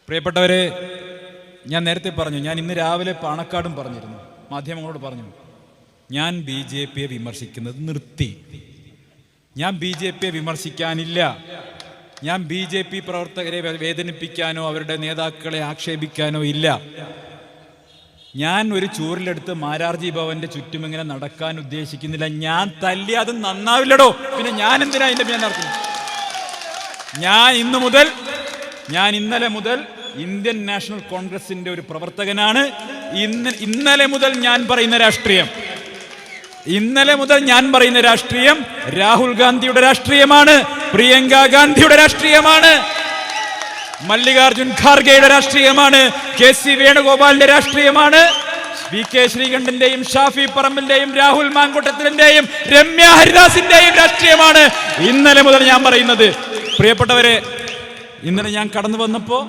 പ്രിയപ്പെട്ടവരെ, ഞാൻ നേരത്തെ പറഞ്ഞു, ഞാൻ ഇന്ന് രാവിലെ പാണക്കാടും പറഞ്ഞിരുന്നു, മാധ്യമങ്ങളോട് പറഞ്ഞു, ഞാൻ BJPയെ വിമർശിക്കുന്നത് നിർത്തി. ഞാൻ BJPയെ വിമർശിക്കാനില്ല. ഞാൻ BJP പ്രവർത്തകരെ വേദനിപ്പിക്കാനോ അവരുടെ നേതാക്കളെ ആക്ഷേപിക്കാനോ ഇല്ല. ഞാൻ ഒരു ചൂരിലെടുത്ത് മാരാർജി ഭവന്റെ ചുറ്റും ഇങ്ങനെ നടക്കാൻ ഉദ്ദേശിക്കുന്നില്ല. ഞാൻ തല്ലി അത് നന്നാവില്ലടോ, പിന്നെ ഞാൻ എന്തിനാ അതിന്റെ ഞാൻ നടത്തുന്നത്? ഞാൻ ഇന്നലെ മുതൽ ഇന്ത്യൻ നാഷണൽ കോൺഗ്രസിന്റെ ഒരു പ്രവർത്തകനാണ്. ഇന്നലെ മുതൽ ഞാൻ പറയുന്ന രാഷ്ട്രീയം രാഹുൽ ഗാന്ധിയുടെ രാഷ്ട്രീയമാണ്, പ്രിയങ്ക ഗാന്ധിയുടെ രാഷ്ട്രീയമാണ്, മല്ലികാർജുൻ ഖാർഗെയുടെ രാഷ്ട്രീയമാണ്, KC വേണുഗോപാലിന്റെ രാഷ്ട്രീയമാണ്, VK ശ്രീകണ്ഠന്റെയും ഷാഫി പറമ്പിന്റെയും രാഹുൽ മാങ്കൂട്ടത്തിന്റെയും രമ്യ ഹരിദാസിന്റെയും രാഷ്ട്രീയമാണ് ഇന്നലെ മുതൽ ഞാൻ പറയുന്നത്. പ്രിയപ്പെട്ടവരെ, ഇന്നലെ ഞാൻ കടന്നു വന്നപ്പോൾ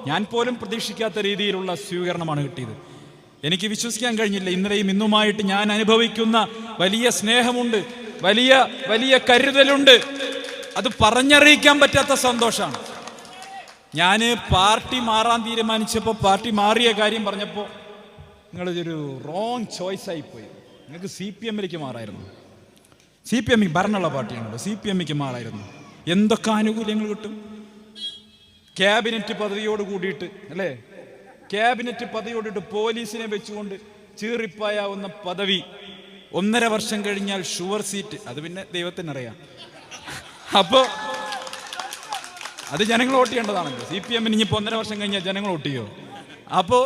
ഞാൻ പോലും പ്രതീക്ഷിക്കാത്ത രീതിയിലുള്ള സ്വീകരണമാണ് കിട്ടിയത്. എനിക്ക് വിശ്വസിക്കാൻ കഴിഞ്ഞില്ല. ഇന്നലെയും ഇന്നുമായിട്ട് ഞാൻ അനുഭവിക്കുന്ന വലിയ സ്നേഹമുണ്ട്, വലിയ കരുതലുണ്ട്. അത് പറഞ്ഞറിയിക്കാൻ പറ്റാത്ത സന്തോഷമാണ്. ഞാൻ പാർട്ടി മാറാൻ തീരുമാനിച്ചപ്പോൾ, പാർട്ടി മാറിയ കാര്യം പറഞ്ഞപ്പോൾ നിങ്ങളിതൊരു റോങ് ചോയ്സ് ആയിപ്പോയി. നിങ്ങൾക്ക് CPM-ലേക്ക് മാറായിരുന്നു. CPM ഭരണമുള്ള പാർട്ടിയാണല്ലോ, CPM-ക്ക് മാറായിരുന്നു. എന്തൊക്കെ ആനുകൂല്യങ്ങൾ കിട്ടും? ക്യാബിനറ്റ് പദവിയോട് കൂടിയിട്ട്, അല്ലേ, ക്യാബിനറ്റ് പദവിയോടിട്ട് പോലീസിനെ വെച്ചുകൊണ്ട് ചീറിപ്പായാവുന്ന പദവി, 1.5 വർഷം കഴിഞ്ഞാൽ ഷുവർ സീറ്റ്. അത് പിന്നെ ദൈവത്തിനറിയാം. അപ്പോ അത് ജനങ്ങൾ വോട്ട് ചെയ്യേണ്ടതാണല്ലോ. CPM-ന് ഇനിയിപ്പോൾ 1.5 വർഷം കഴിഞ്ഞാൽ ജനങ്ങൾ വോട്ട് ചെയ്യോ? അപ്പോൾ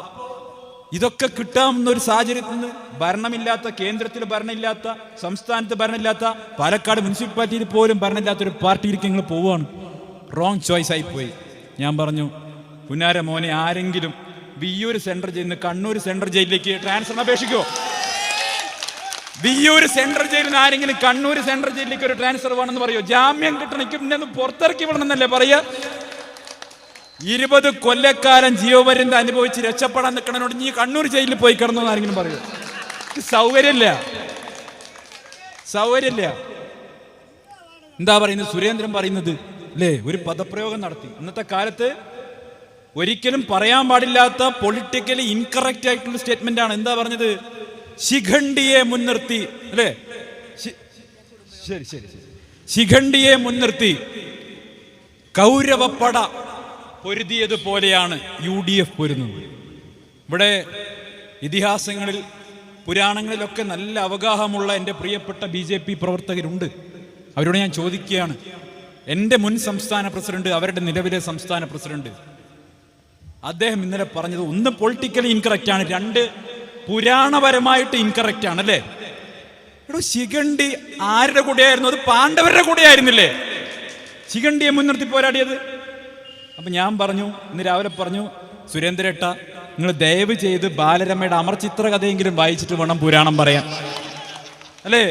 ഇതൊക്കെ കിട്ടാവുന്ന ഒരു സാഹചര്യത്തിൽ നിന്ന് ഭരണമില്ലാത്ത, കേന്ദ്രത്തിൽ ഭരണമില്ലാത്ത, സംസ്ഥാനത്ത് ഭരണമില്ലാത്ത, പാലക്കാട് മുനിസിപ്പാലിറ്റിയിൽ പോലും ഭരണമില്ലാത്തൊരു പാർട്ടിയിലേക്ക് നിങ്ങൾ പോവുകയാണ്. റോങ് ചോയ്സ് ആയിപ്പോയി. ഞാൻ പറഞ്ഞു, പുന്നാര മോനെ, ആരെങ്കിലും വിയ്യൂർ സെൻട്രൽ ജയിലിൽ നിന്ന് കണ്ണൂർ സെൻട്രൽ ജയിലിലേക്ക് ട്രാൻസ്ഫർ അപേക്ഷിക്കുമോ? വിയ്യൂർ സെൻട്രൽ ജയിലിൽ നിന്ന് ആരെങ്കിലും കണ്ണൂർ സെൻട്രൽ ജയിലിലേക്ക് ഒരു ട്രാൻസ്ഫർ വേണമെന്ന് പറയോ? ജാമ്യം കിട്ടണമെങ്കിൽ പിന്നെ ഒന്ന് പുറത്തിറക്കി വിടണമെന്നല്ലേ പറയുക? 20 കൊല്ലക്കാലം ജീവപര്യന്തം അനുഭവിച്ച് രക്ഷപ്പെടാൻ നിൽക്കണനോട് നീ കണ്ണൂർ ജയിലിൽ പോയി കിടന്നു ആരെങ്കിലും പറയോ? സൗകര്യമില്ല. എന്താ പറയുന്നത്? സുരേന്ദ്രൻ പറയുന്നത് അല്ലേ, ഒരു പദപ്രയോഗം നടത്തി. ഇന്നത്തെ കാലത്ത് ഒരിക്കലും പറയാൻ പാടില്ലാത്ത, പൊളിറ്റിക്കലി ഇൻകറക്റ്റ് ആയിട്ടുള്ള സ്റ്റേറ്റ്മെന്റ് ആണ്. എന്താ പറഞ്ഞത്? ശിഖണ്ഡിയെ മുൻനിർത്തി, അല്ലേ, ശിഖണ്ഡിയെ മുൻനിർത്തി കൗരവപ്പട പൊരുതിയതുപോലെയാണ് UDF പൊരുന്നത്. ഇവിടെ ഇതിഹാസങ്ങളിൽ, പുരാണങ്ങളിലൊക്കെ നല്ല അവഗാഹമുള്ള എൻ്റെ പ്രിയപ്പെട്ട BJP പ്രവർത്തകരുണ്ട്. അവരോട് ഞാൻ ചോദിക്കുകയാണ്, എൻ്റെ മുൻ സംസ്ഥാന പ്രസിഡന്റ്, അവരുടെ നിലവിലെ സംസ്ഥാന പ്രസിഡന്റ്, അദ്ദേഹം ഇന്നലെ പറഞ്ഞത്, ഒന്ന് പൊളിറ്റിക്കലി ഇൻകറക്റ്റ് ആണ്, 2 പുരാണപരമായിട്ട് ഇൻകറക്റ്റ് ആണ്, അല്ലേ? എടോ, ശിഖണ്ഡി ആരുടെ കൂടെയായിരുന്നു? അത് പാണ്ഡവരുടെ കൂടെയായിരുന്നില്ലേ ശിഖണ്ഡിയെ മുൻനിർത്തി പോരാടിയത്? അപ്പൊ ഞാൻ പറഞ്ഞു, ഇന്ന് രാവിലെ പറഞ്ഞു, സുരേന്ദ്രേട്ട, നിങ്ങൾ ദയവ് ചെയ്ത് ബാലരമയുടെ അമർചിത്ര കഥയെങ്കിലും വായിച്ചിട്ട് വേണം പുരാണം പറയാൻ, അല്ലേ?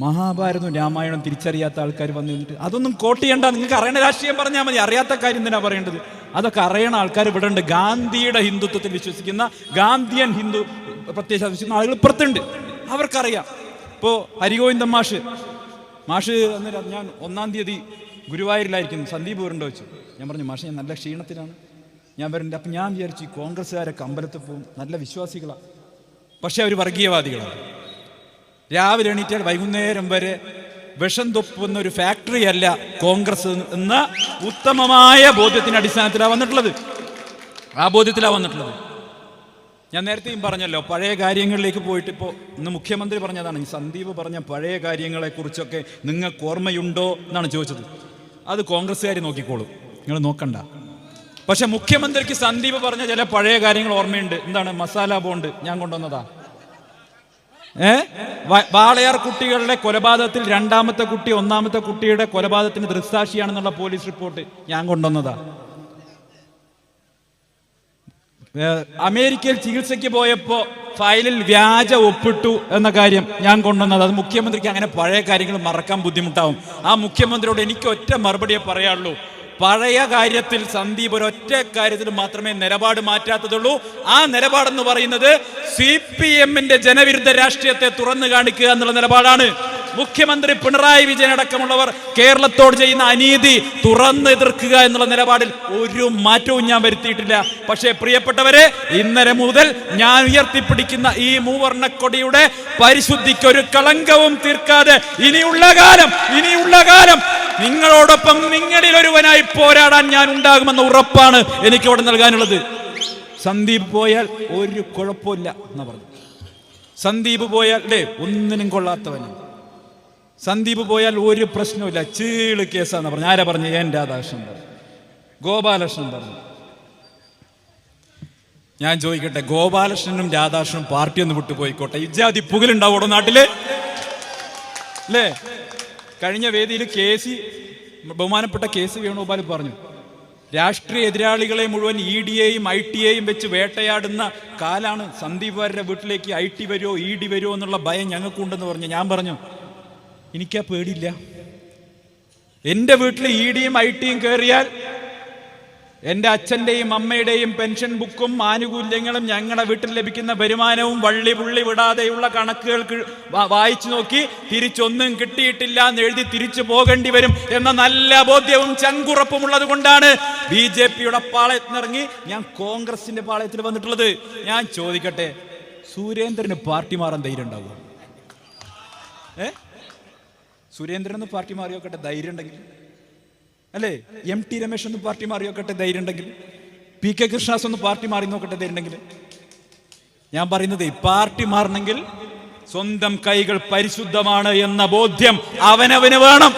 മഹാഭാരതവും രാമായണവും തിരിച്ചറിയാത്ത ആൾക്കാർ വന്നിട്ട് അതൊന്നും കോട്ട് ചെയ്യണ്ട, നിങ്ങൾക്ക് അറിയണ രാഷ്ട്രീയം പറഞ്ഞാൽ മതി. അറിയാത്ത കാര്യം എന്തിനാ പറയേണ്ടത്? അതൊക്കെ അറിയണ ആൾക്കാർ ഇവിടെ ഉണ്ട്. ഗാന്ധിയുടെ ഹിന്ദുത്വത്തിൽ വിശ്വസിക്കുന്ന, ഗാന്ധിയൻ ഹിന്ദു പ്രത്യക്ഷ വിശ്വസിക്കുന്ന ആളുകൾ പുറത്തുണ്ട്, അവർക്കറിയാം. ഇപ്പോൾ ഹരിഗോവിന്ദൻ മാഷ് അന്നേരം ഞാൻ 1-ാം തീയതി ഗുരുവായൂരിലായിരിക്കും, സന്ദീപ് വരണ്ട വെച്ചു. ഞാൻ പറഞ്ഞു, മാഷ് ഞാൻ നല്ല ക്ഷീണത്തിലാണ്, ഞാൻ വരണ്ട. അപ്പം ഞാൻ വിചാരിച്ചു, കോൺഗ്രസ്സുകാരൊക്കെ അമ്പലത്തിൽ പോകും, നല്ല വിശ്വാസികളാണ്, പക്ഷെ അവർ വർഗീയവാദികളാണ്. രാവിലെ എണീറ്റാൽ വൈകുന്നേരം വരെ വിഷം തൊപ്പുന്ന ഒരു ഫാക്ടറി അല്ല കോൺഗ്രസ് എന്ന ഉത്തമമായ ബോധ്യത്തിന്റെ അടിസ്ഥാനത്തിലാണ് വന്നിട്ടുള്ളത്. ഞാൻ നേരത്തെയും പറഞ്ഞല്ലോ, പഴയ കാര്യങ്ങളിലേക്ക് പോയിട്ട്, ഇപ്പോൾ ഇന്ന് മുഖ്യമന്ത്രി പറഞ്ഞതാണ്, സന്ദീപ് പറഞ്ഞ പഴയ കാര്യങ്ങളെ കുറിച്ചൊക്കെ നിങ്ങൾക്ക് ഓർമ്മയുണ്ടോ എന്നാണ് ചോദിച്ചത്. അത് കോൺഗ്രസ്സുകാർ നോക്കിക്കോളും, നിങ്ങൾ നോക്കണ്ട. പക്ഷെ മുഖ്യമന്ത്രിക്ക് സന്ദീപ് പറഞ്ഞ ചില പഴയ കാര്യങ്ങൾ ഓർമ്മയുണ്ട്. എന്താണ്? മസാല ബോണ്ട് ഞാൻ കൊണ്ടുവന്നതാ. വാളയാർ കുട്ടികളുടെ കൊലപാതകത്തിൽ 2ാമത്തെ കുട്ടി 1ാമത്തെ കുട്ടിയുടെ കൊലപാതകത്തിന് ദൃക്സാക്ഷിയാണെന്നുള്ള പോലീസ് റിപ്പോർട്ട് ഞാൻ കൊണ്ടുവന്നതാ. അമേരിക്കയിൽ ചികിത്സയ്ക്ക് പോയപ്പോ ഫയലിൽ വ്യാജ ഒപ്പിട്ടു എന്ന കാര്യം ഞാൻ കൊണ്ടുവന്നത്. അത് മുഖ്യമന്ത്രിക്ക് അങ്ങനെ പഴയ കാര്യങ്ങൾ മറക്കാൻ ബുദ്ധിമുട്ടാവും. ആ മുഖ്യമന്ത്രിയോട് എനിക്ക് ഒറ്റ മറുപടിയെ പറയാനുള്ളൂ, പഴയ കാര്യത്തിൽ സന്ദീപ് ഒരൊറ്റ കാര്യത്തിൽ മാത്രമേ നിലപാട് മാറ്റാത്തതുള്ളൂ. ആ നിലപാടെന്ന് പറയുന്നത് CPM-ന്റെ ജനവിരുദ്ധ രാഷ്ട്രീയത്തെ തുറന്നു കാണിക്കുക എന്നുള്ള നിലപാടാണ്. മുഖ്യമന്ത്രി പിണറായി വിജയൻ അടക്കമുള്ളവർ കേരളത്തോട് ചെയ്യുന്ന അനീതി തുറന്ന് എതിർക്കുക എന്നുള്ള നിലപാടിൽ ഒരു മാറ്റവും ഞാൻ വരുത്തിയിട്ടില്ല. പക്ഷേ പ്രിയപ്പെട്ടവരെ, ഇന്നലെ മുതൽ ഞാൻ ഉയർത്തിപ്പിടിക്കുന്ന ഈ മൂവർണ്ണക്കൊടിയുടെ പരിശുദ്ധിക്ക് ഒരു കളങ്കവും തീർക്കാതെ ഇനിയുള്ള കാലം നിങ്ങളോടൊപ്പം നിങ്ങളിൽ ഒരുവനായി പോരാടാൻ ഞാൻ ഉണ്ടാകുമെന്ന ഉറപ്പാണ് എനിക്ക് ഇവിടെ നൽകാനുള്ളത്. സന്ദീപ് പോയാൽ ഒരു കുഴപ്പമില്ല എന്നാ പറഞ്ഞു. സന്ദീപ് പോയാൽ ഒന്നിനും കൊള്ളാത്തവനാണ്. സന്ദീപ് പോയാൽ ഒരു പ്രശ്നമില്ല, ചീള് കേസാന്ന് പറഞ്ഞു. ആരാ പറഞ്ഞു? എൻ രാധാകൃഷ്ണൻ പറഞ്ഞു, ഗോപാലകൃഷ്ണൻ പറഞ്ഞു. ഞാൻ ചോദിക്കട്ടെ, ഗോപാലകൃഷ്ണനും രാധാകൃഷ്ണനും പാർട്ടി ഒന്ന് വിട്ടു പോയിക്കോട്ടെ, ഇജാതി പുകലുണ്ടാവോടോ നാട്ടില്? അല്ലേ? കഴിഞ്ഞ വേദിയിൽ ബഹുമാനപ്പെട്ട KC വേണുഗോപാൽ പറഞ്ഞു, രാഷ്ട്രീയ എതിരാളികളെ മുഴുവൻ ED യെയും IT യെയും വെച്ച് വേട്ടയാടുന്ന കാലാണ്. സന്ദീപ് വാര്യരുടെ വീട്ടിലേക്ക് IT വരുമോ ED വരുമോ എന്നുള്ള ഭയം ഞങ്ങൾക്കുണ്ടെന്ന് പറഞ്ഞു. ഞാൻ പറഞ്ഞു, എനിക്കാ പേടിയില്ല. എൻ്റെ വീട്ടിൽ ED യും IT യും കയറിയാൽ എൻ്റെ അച്ഛൻ്റെയും അമ്മയുടെയും പെൻഷൻ ബുക്കും ആനുകൂല്യങ്ങളും ഞങ്ങളുടെ വീട്ടിൽ ലഭിക്കുന്ന വരുമാനവും വള്ളി പുള്ളി വിടാതെയുള്ള കണക്കുകൾ വായിച്ചു നോക്കി തിരിച്ചൊന്നും കിട്ടിയിട്ടില്ല എന്ന് എഴുതി തിരിച്ചു പോകേണ്ടി വരും എന്ന നല്ല ബോധ്യവും ചങ്കുറപ്പും ഉള്ളത് കൊണ്ടാണ് BJPയുടെ പാളയത്തിനിറങ്ങി ഞാൻ കോൺഗ്രസിന്റെ പാളയത്തിൽ വന്നിട്ടുള്ളത്. ഞാൻ ചോദിക്കട്ടെ, സുരേന്ദ്രന് പാർട്ടി മാറാൻ ധൈര്യം ഉണ്ടാവുമോ? സുരേന്ദ്രൻ പാർട്ടി മാറി നോക്കട്ടെ, ധൈര്യം ഉണ്ടെങ്കിൽ അല്ലേ? MT രമേശ് ഒന്ന് പാർട്ടി മാറി നോക്കട്ടെ, ധൈര്യം ഉണ്ടെങ്കിൽ. PK കൃഷ്ണദാസ് ഒന്ന് പാർട്ടി മാറി നോക്കട്ടെ, ധൈര്യം ഉണ്ടെങ്കിൽ. ഞാൻ പറയുന്നത്, പാർട്ടി മാറണമെങ്കിൽ സ്വന്തം കൈകൾ പരിശുദ്ധമാണ് എന്ന ബോധ്യം അവനവന് വേണം.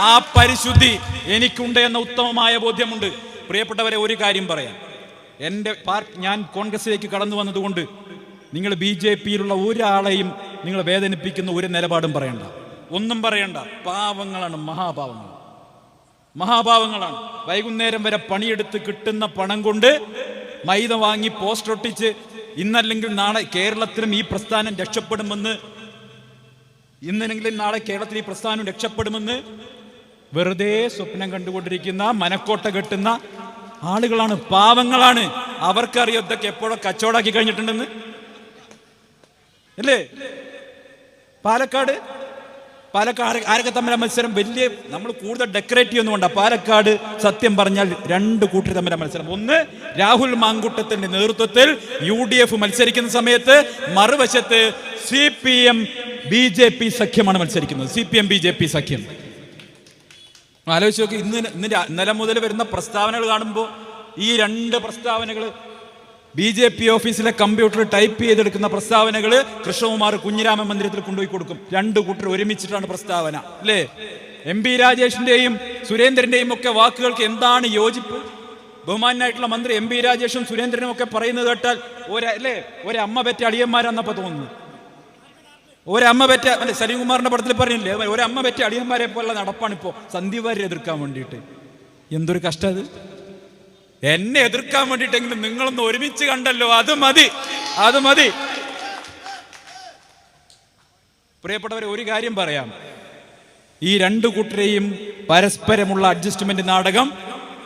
ആ പരിശുദ്ധി എനിക്കുണ്ട് എന്ന ഉത്തമമായ ബോധ്യമുണ്ട്. പ്രിയപ്പെട്ടവരെ, ഒരു കാര്യം പറയാം. ഞാൻ കോൺഗ്രസിലേക്ക് കടന്നു വന്നതുകൊണ്ട് നിങ്ങൾ BJPയിലുള്ള ഒരാളെയും നിങ്ങൾ വേദനിപ്പിക്കുന്ന ഒരു നിലപാടും പറയണ്ട, ഒന്നും പറയണ്ട. പാവങ്ങളാണ്, മഹാപാവങ്ങളാണ്. വൈകുന്നേരം വരെ പണിയെടുത്ത് കിട്ടുന്ന പണം കൊണ്ട് മൈദ വാങ്ങി പോസ്റ്റർ ഒട്ടിച്ച് ഇന്നല്ലെങ്കിൽ നാളെ കേരളത്തിലും ഈ പ്രസ്ഥാനം രക്ഷപ്പെടുമെന്ന് വെറുതെ സ്വപ്നം കണ്ടുകൊണ്ടിരിക്കുന്ന, മനക്കോട്ട കെട്ടുന്ന ആളുകളാണ്, പാവങ്ങളാണ്. അവർക്കറിയോ ഇതൊക്കെ എപ്പോഴോ കച്ചവടാക്കി കഴിഞ്ഞിട്ടുണ്ടെന്ന്, അല്ലേ? പാലക്കാട് ആരൊക്കെ തമ്മിലെ മത്സരം വലിയ നമ്മൾ കൂടുതൽ ഡെക്കറേറ്റ് ചെയ്യുന്നുകൊണ്ടാ. പാലക്കാട് സത്യം പറഞ്ഞാൽ രണ്ട് കൂട്ടർ തമ്മിലെ മത്സരം. ഒന്ന്, രാഹുൽ മാങ്കൂട്ടത്തിന്റെ നേതൃത്വത്തിൽ UDF മത്സരിക്കുന്ന സമയത്ത്, മറുവശത്ത് CPM BJP സഖ്യമാണ് മത്സരിക്കുന്നത്. CPM BJP സഖ്യം. ആലോചിച്ച് നോക്കി. ഇന്നലെ മുതൽ വരുന്ന പ്രസ്താവനകൾ കാണുമ്പോൾ ഈ രണ്ട് പ്രസ്താവനകൾ BJP ഓഫീസിലെ കമ്പ്യൂട്ടറിൽ ടൈപ്പ് ചെയ്തെടുക്കുന്ന പ്രസ്താവനകൾ കൃഷ്ണകുമാർ കുഞ്ഞിരാമൻ മന്ദിരത്തിൽ കൊണ്ടുപോയി കൊടുക്കും. രണ്ടു കൂട്ടർ ഒരുമിച്ചിട്ടാണ് പ്രസ്താവന, അല്ലേ? MP രാജേഷിന്റെയും സുരേന്ദ്രന്റെയും ഒക്കെ വാക്കുകൾക്ക് എന്താണ് യോജിപ്പ്? ബഹുമാനായിട്ടുള്ള മന്ത്രി MP രാജേഷും സുരേന്ദ്രനും ഒക്കെ പറയുന്നത് കേട്ടാൽ ഒരമ്മ പെറ്റ അടിയന്മാരാന്നപ്പോ തോന്നുന്നു. ഒരമ്മ പെറ്റ സലീംകുമാറിന്റെ പടത്തിൽ പറഞ്ഞില്ലേ, ഒരമ്മ പെറ്റ അടിയന്മാരെ പോലുള്ള നടപ്പാണ് ഇപ്പോ സന്ദീപ് വാര്യരെ എതിർക്കാൻ വേണ്ടിയിട്ട്. എന്തൊരു കഷ്ടം അത്! എന്നെ എതിർക്കാൻ വേണ്ടിയിട്ടെങ്കിലും നിങ്ങളൊന്ന് ഒരുമിച്ച് കണ്ടല്ലോ, അത് മതി. പ്രിയപ്പെട്ടവരെ, ഒരു കാര്യം പറയാം. ഈ രണ്ടു കൂട്ടരെയും പരസ്പരമുള്ള അഡ്ജസ്റ്റ്മെന്റ് നാടകം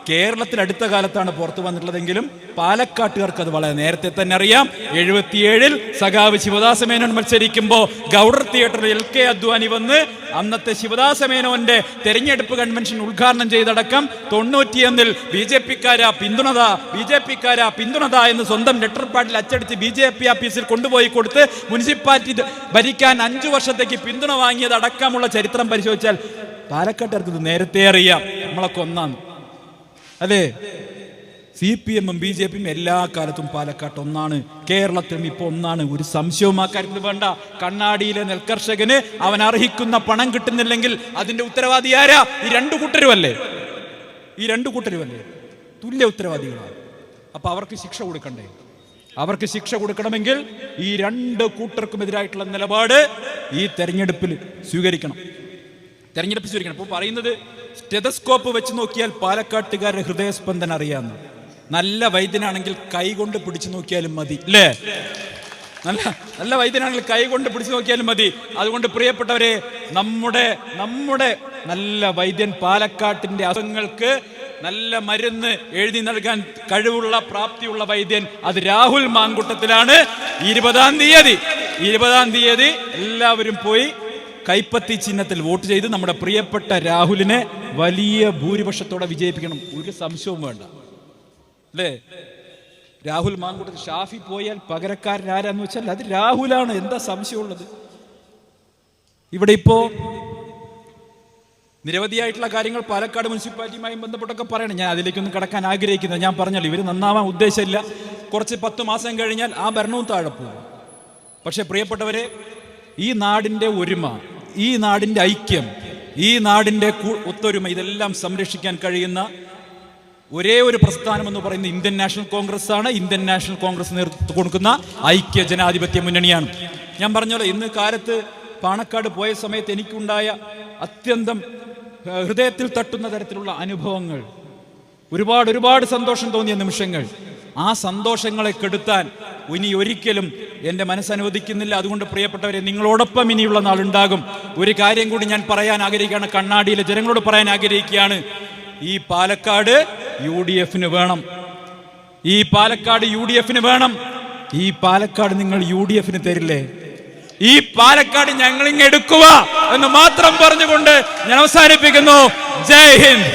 കേരളത്തിൽ അടുത്ത കാലത്താണ് പുറത്തു വന്നിട്ടുള്ളതെങ്കിലും പാലക്കാട്ടുകാർക്ക് അത് വളരെ നേരത്തെ തന്നെ അറിയാം. 77-ൽ സഖാവ് ശിവദാസ മേനോൻ മത്സരിക്കുമ്പോൾ ഗൗഡർ തിയേറ്ററിൽ LK അദ്വാനി വന്ന് അന്നത്തെ ശിവദാസ മേനോന്റെ തെരഞ്ഞെടുപ്പ് കൺവെൻഷൻ ഉദ്ഘാടനം ചെയ്തടക്കം 91-ൽ BJPക്കാരാ പിന്തുണത എന്ന് സ്വന്തം ലെറ്റർ പാഡിൽ അച്ചടിച്ച് BJP ഓഫീസിൽ കൊണ്ടുപോയി കൊടുത്ത് മുനിസിപ്പാലിറ്റി ഭരിക്കാൻ 5 വർഷത്തേക്ക് പിന്തുണ വാങ്ങിയതടക്കമുള്ള ചരിത്രം പരിശോധിച്ചാൽ പാലക്കാട്ടുകാർക്ക് ഇത് നേരത്തെ അറിയാം. നമ്മളൊക്കെ ഒന്നാണ്, അതെ. CPM-ഉം BJP-യും എല്ലാ കാലത്തും പാലക്കാട്ട് ഒന്നാണ്, കേരളത്തിലും ഇപ്പൊ ഒന്നാണ്. ഒരു സംശയവും ആ കാര്യത്തിൽ വേണ്ട. കണ്ണാടിയിലെ നെൽകർഷകന് അവൻ അർഹിക്കുന്ന പണം കിട്ടുന്നില്ലെങ്കിൽ അതിന്റെ ഉത്തരവാദി ആരാ? ഈ രണ്ടു കൂട്ടരുമല്ലേ? തുല്യ ഉത്തരവാദികളാണ്. അപ്പൊ അവർക്ക് ശിക്ഷ കൊടുക്കണ്ടേ? അവർക്ക് ശിക്ഷ കൊടുക്കണമെങ്കിൽ ഈ രണ്ട് കൂട്ടർക്കും എതിരായിട്ടുള്ള നിലപാട് ഈ തെരഞ്ഞെടുപ്പിൽ സ്വീകരിക്കണം. ഇപ്പോൾ പറയുന്നത്, സ്റ്റെതസ്കോപ്പ് വെച്ച് നോക്കിയാൽ പാലക്കാട്ടുകാരുടെ ഹൃദയസ്പന്ദനം അറിയാമെന്ന്. നല്ല വൈദ്യനാണെങ്കിൽ കൈകൊണ്ട് പിടിച്ചു നോക്കിയാലും മതി, അല്ലേ? നല്ല വൈദ്യനാണെങ്കിൽ കൈകൊണ്ട് പിടിച്ചു നോക്കിയാലും മതി. അതുകൊണ്ട് പ്രിയപ്പെട്ടവരെ, നമ്മുടെ നല്ല വൈദ്യൻ, പാലക്കാട്ടിന്റെ അസുഖങ്ങൾക്ക് നല്ല മരുന്ന് എഴുതി നൽകാൻ കഴിവുള്ള പ്രാപ്തിയുള്ള വൈദ്യൻ, അത് രാഹുൽ മാങ്കൂട്ടത്തിലാണ്. 20-ാം തീയതി 20-ാം തീയതി എല്ലാവരും പോയി കൈപ്പത്തി ചിഹ്നത്തിൽ വോട്ട് ചെയ്ത് നമ്മുടെ പ്രിയപ്പെട്ട രാഹുലിനെ വലിയ ഭൂരിപക്ഷത്തോടെ വിജയിപ്പിക്കണം. ഒരു സംശയവും വേണ്ട അല്ലേ? രാഹുൽ മാങ്കൂട്ടത്തിൽ ഷാഫി പോയാൽ പകരക്കാരനാരാന്ന് വെച്ചാൽ അത് രാഹുലാണ്. എന്താ സംശയമുള്ളത്? ഇവിടെ ഇപ്പോ നിരവധിയായിട്ടുള്ള കാര്യങ്ങൾ പാലക്കാട് മുനിസിപ്പാലിറ്റിയുമായി ബന്ധപ്പെട്ടൊക്കെ പറയണം. ഞാൻ അതിലേക്കൊന്നും കടക്കാൻ ആഗ്രഹിക്കുന്നത്. ഞാൻ പറഞ്ഞല്ലോ, ഇവർ നന്നാവാൻ ഉദ്ദേശമില്ല. കുറച്ച് 10 മാസം കഴിഞ്ഞാൽ ആ ഭരണവും താഴെ പോകും. പക്ഷെ പ്രിയപ്പെട്ടവരെ, ഈ നാടിൻ്റെ ഒരുമ, ഈ നാടിൻ്റെ ഐക്യം, ഈ നാടിൻ്റെ ഒത്തൊരുമ, ഇതെല്ലാം സംരക്ഷിക്കാൻ കഴിയുന്ന ഒരേ ഒരു പ്രസ്ഥാനം എന്ന് പറയുന്നത് ഇന്ത്യൻ നാഷണൽ കോൺഗ്രസ് ആണ്. ഇന്ത്യൻ നാഷണൽ കോൺഗ്രസ് നേതൃത്വം കൊടുക്കുന്ന ഐക്യ ജനാധിപത്യ മുന്നണിയാണ്. ഞാൻ പറഞ്ഞല്ലോ, ഇന്ന് കാലത്ത് പാണക്കാട് പോയ സമയത്ത് എനിക്കുണ്ടായ അത്യന്തം ഹൃദയത്തിൽ തട്ടുന്ന തരത്തിലുള്ള അനുഭവങ്ങൾ, ഒരുപാട് സന്തോഷം തോന്നിയ നിമിഷങ്ങൾ. ആ സന്തോഷങ്ങളെ കെടുത്താൻ ഇനി ഒരിക്കലും എൻ്റെ മനസ്സനുവദിക്കുന്നില്ല. അതുകൊണ്ട് പ്രിയപ്പെട്ടവരെ, നിങ്ങളോടൊപ്പം ഇനിയുള്ള നാളുണ്ടാകും. ഒരു കാര്യം കൂടി ഞാൻ പറയാൻ ആഗ്രഹിക്കുകയാണ്, കണ്ണാടിയിലെ ജനങ്ങളോട് പറയാൻ ആഗ്രഹിക്കുകയാണ്. ഈ പാലക്കാട് UDF വേണം. ഈ പാലക്കാട് UDF വേണം. ഈ പാലക്കാട് നിങ്ങൾ UDF തരില്ലേ? ഈ പാലക്കാട് ഞങ്ങളിങ്ങ് എടുക്കുക എന്ന് മാത്രം പറഞ്ഞുകൊണ്ട് ഞാൻ അവസാനിപ്പിക്കുന്നു. ജയ് ഹിന്ദ്.